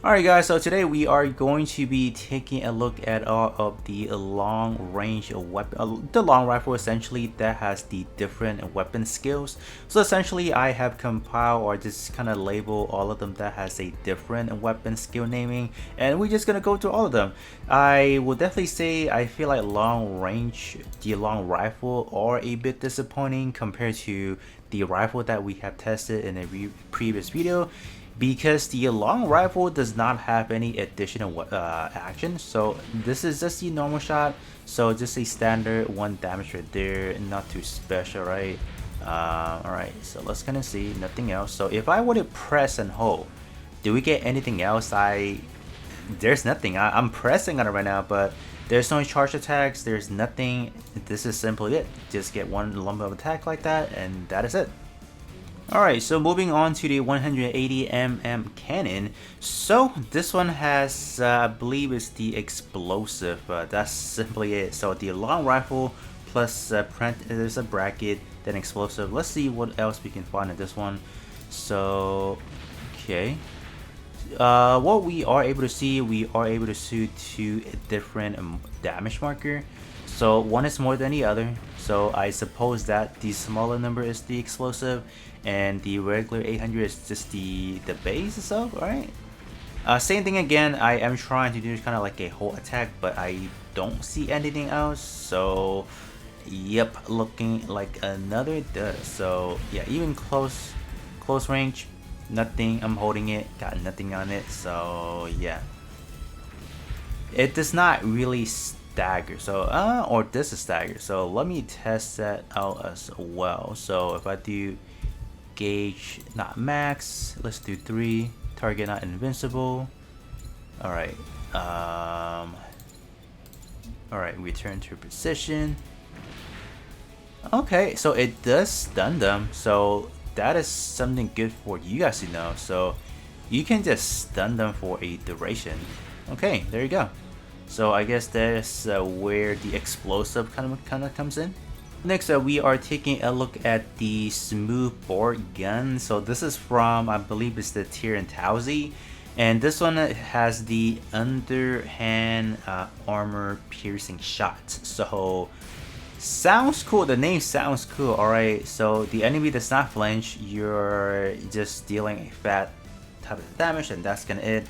Alright guys, so today we are going to be taking a look at all of the long range weapon, the long rifle essentially that has the different weapon skills. So essentially I have compiled or just kind of label all of them that has a different weapon skill naming, and we're just gonna go through all of them. I will definitely say I feel like the long rifle are a bit disappointing compared to the rifle that we have tested in a previous video, because the long rifle does not have any additional action. So this is just the normal shot, so just a standard 1 damage right there, not too special, right? Alright, so let's kind of see, nothing else. So if I were to press and hold, do we get anything else? There's nothing. I'm pressing on it right now, but there's no charge attacks, there's nothing. This is simply it, just get one lump of attack like that, and that is it. Alright, so moving on to the 180mm cannon. So this one has, I believe it's the explosive, that's simply it. So the long rifle plus there's a bracket, then explosive. Let's see what else we can find in this one. So, okay. What we are able to see, we are able to see 2 different damage marker. So one is more than the other, so I suppose that the smaller number is the explosive and the regular 800 is just the base itself, right? Same thing again, I am trying to do kind of like a whole attack, but I don't see anything else. So yep, looking like another does. So yeah, even close range, nothing. I'm holding it, got nothing on it. So yeah, it does not really stagger. So or this is stagger. So let me test that out as well. So if I do gauge not max, let's do 3, target not invincible. Alright, alright, return to precision. Okay, so it does stun them, so that is something good for you guys to know. So you can just stun them for a duration. Okay, there you go. So I guess that's where the explosive kind of comes in. Next, we are taking a look at the Smoothbore gun. So this is from, I believe it's the Tier and Tauzi, and this one has the underhand armor piercing shot. So sounds cool. The name sounds cool. All right. So the enemy does not flinch. You're just dealing a fat type of damage, and that's gonna it.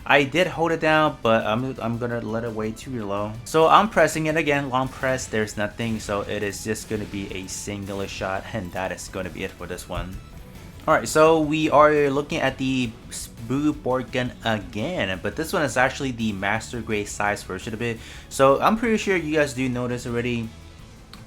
I did hold it down, but I'm gonna let it way too low. So I'm pressing it again, long press, there's nothing, so it is just gonna be a singular shot, and that is gonna be it for this one. Alright, so we are looking at the Smoothbore gun again, but this one is actually the master grade size version of it. So I'm pretty sure you guys do know this already,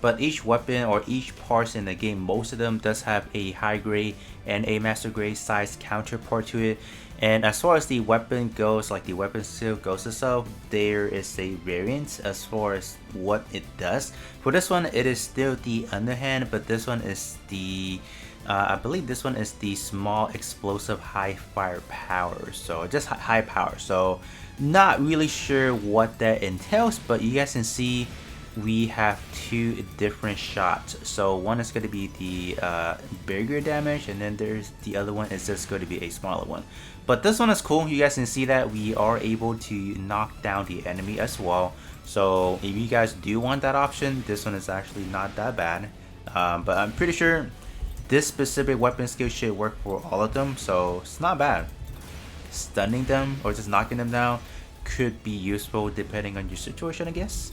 but each weapon or each parts in the game, most of them does have a high grade and a master grade size counterpart to it. And as far as the weapon goes, like the weapon skill goes itself, there is a variance as far as what it does. For this one, it is still the underhand, but this one is the I believe this one is the small explosive high firepower, so just high power. So not really sure what that entails, but you guys can see we have 2 different shots. So one is going to be the bigger damage, and then there's the other one is just going to be a smaller one. But this one is cool. You guys can see that we are able to knock down the enemy as well. So if you guys do want that option, this one is actually not that bad. But I'm pretty sure this specific weapon skill should work for all of them, so it's not bad. Stunning them or just knocking them down could be useful depending on your situation, I guess.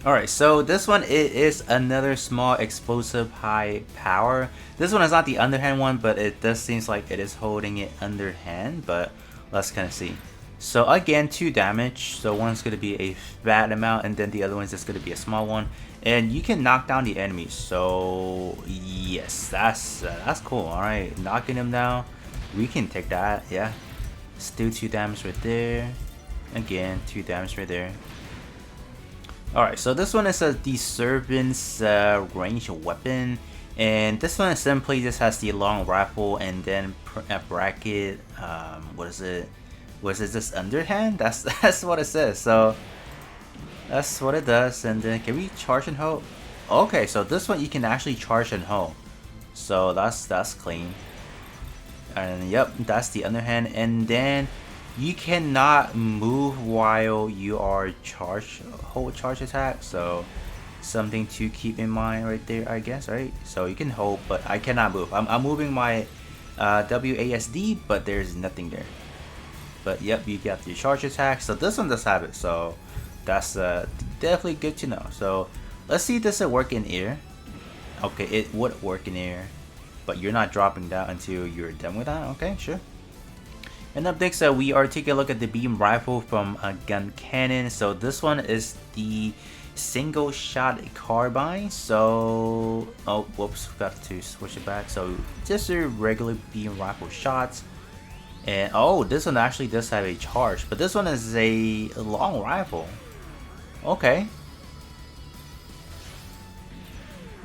Alright, so this one, it is another small explosive high power. This one is not the underhand one, but it does seems like it is holding it underhand, but let's kind of see. So again, 2 damage, so one's going to be a fat amount, and then the other one's just going to be a small one, and you can knock down the enemies. So yes, that's cool. Alright, knocking them down, we can take that. Yeah, still 2 damage right there, again 2 damage right there. Alright, so this one is the Servant's range weapon, and this one simply just has the long rifle and then a bracket. What is it? Was it just underhand? That's what it says. So that's what it does. And then can we charge and hold? Okay, so this one you can actually charge and hold. So that's clean. And yep, that's the underhand. And then you cannot move while you are charged, hold charge attack, so something to keep in mind right there, I guess, right? So you can hold, but I cannot move. I'm moving my WASD, but there's nothing there. But yep, you get your charge attack, so this one does have it, so that's definitely good to know. So let's see if this will work in air. Okay, it would work in air, but you're not dropping that until you're done with that. Okay, sure. And up next, we are taking a look at the beam rifle from Gun Cannon. So this one is the single shot carbine. So, oh, whoops, forgot to switch it back. So just a regular beam rifle shots. And oh, this one actually does have a charge, but this one is a long rifle. Okay.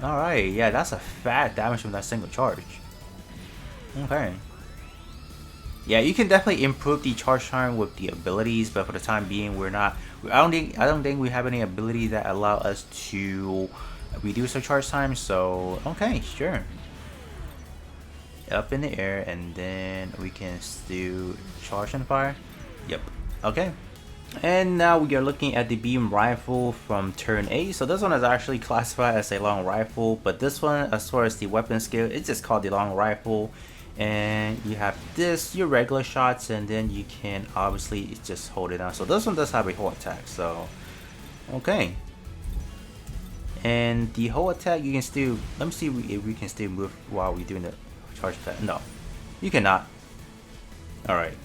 Alright, yeah, that's a fat damage from that single charge. Okay. Yeah, you can definitely improve the charge time with the abilities, but for the time being, we're not. I don't think we have any ability that allow us to reduce our charge time. So okay, sure. Up in the air, and then we can still charge and fire. Yep. Okay. And now we are looking at the beam rifle from turn 8. So this one is actually classified as a long rifle, but this one, as far as the weapon skill, it's just called the long rifle. And you have this, your regular shots, and then you can obviously just hold it down. So this one does have a whole attack, so okay. And the whole attack, you can still, let me see if we can still move while we're doing the charge attack. No, you cannot. Alright.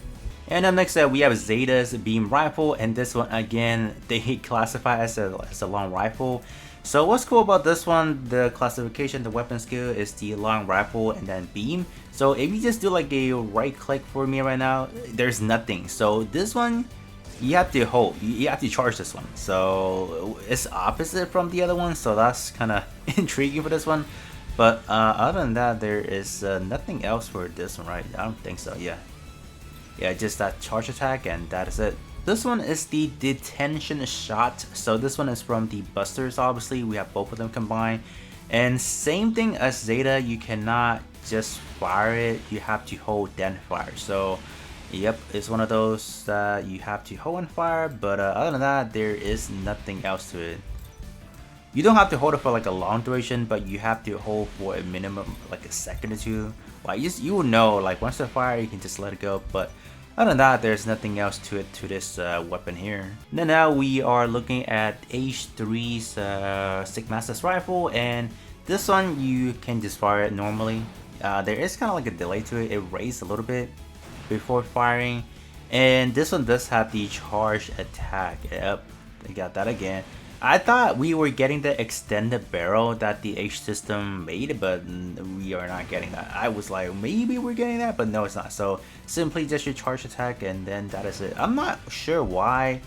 And up next, we have Zeta's beam rifle, and this one again, they classify as a long rifle. So what's cool about this one, the classification, the weapon skill is the long rifle and then beam. So if you just do like a right click for me right now, there's nothing. So this one, you have to hold, you have to charge this one. So it's opposite from the other one, so that's kind of intriguing for this one. But other than that, there is nothing else for this one, right? I don't think so, yeah. Yeah, just that charge attack, and that is it. This one is the detention shot. So this one is from the Busters, obviously. We have both of them combined. And same thing as Zeta, you cannot just fire it. You have to hold then fire. So yep, it's one of those that you have to hold and fire. But other than that, there is nothing else to it. You don't have to hold it for like a long duration, but you have to hold for a minimum like a second or two. Like you will know, like once they fire, you can just let it go. But other than that, there's nothing else to it, to this weapon here. And then now we are looking at H3's Sigmaster's rifle, and this one you can just fire it normally. There is kind of like a delay to it. It raised a little bit before firing, and this one does have the charge attack. Yep, I got that again. I thought we were getting the extended barrel that the H system made, but we are not getting that. I was like, maybe we're getting that, but no, it's not. So simply just your charge attack, and then that is it. I'm not sure why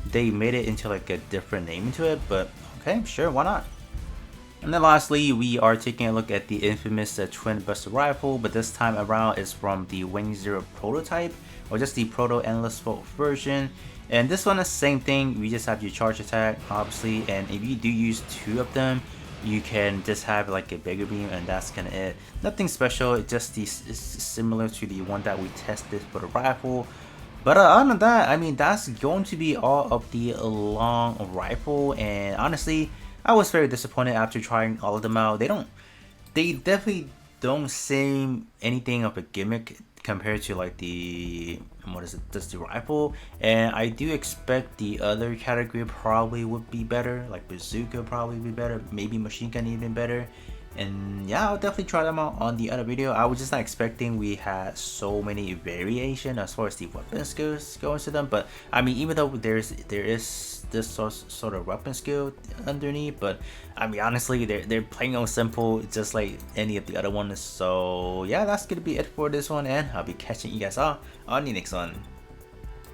they made it into like a different name to it, but okay, sure, why not? And then lastly, we are taking a look at the infamous twin buster rifle, but this time around is from the Wing Zero prototype, or just the Proto Endless Volt version. And this one is the same thing, we just have your charge attack, obviously, and if you do use 2 of them, you can just have like a bigger beam, and that's kind of it. Nothing special, it's just it's similar to the one that we tested for the rifle. But other than that, I mean, that's going to be all of the long rifle, and honestly, I was very disappointed after trying all of them out. They definitely don't seem anything of a gimmick compared to like the, what is it, just the rifle. And I do expect the other category probably would be better, like bazooka probably be better, maybe machine gun even better. And yeah, I'll definitely try them out on the other video. I was just not expecting we had so many variation as far as the weapon skills goes to them. But I mean, even though there is this sort of weapon skill underneath, but I mean, honestly, they're plain old simple, just like any of the other ones. So yeah, that's gonna be it for this one, and I'll be catching you guys all on the next one.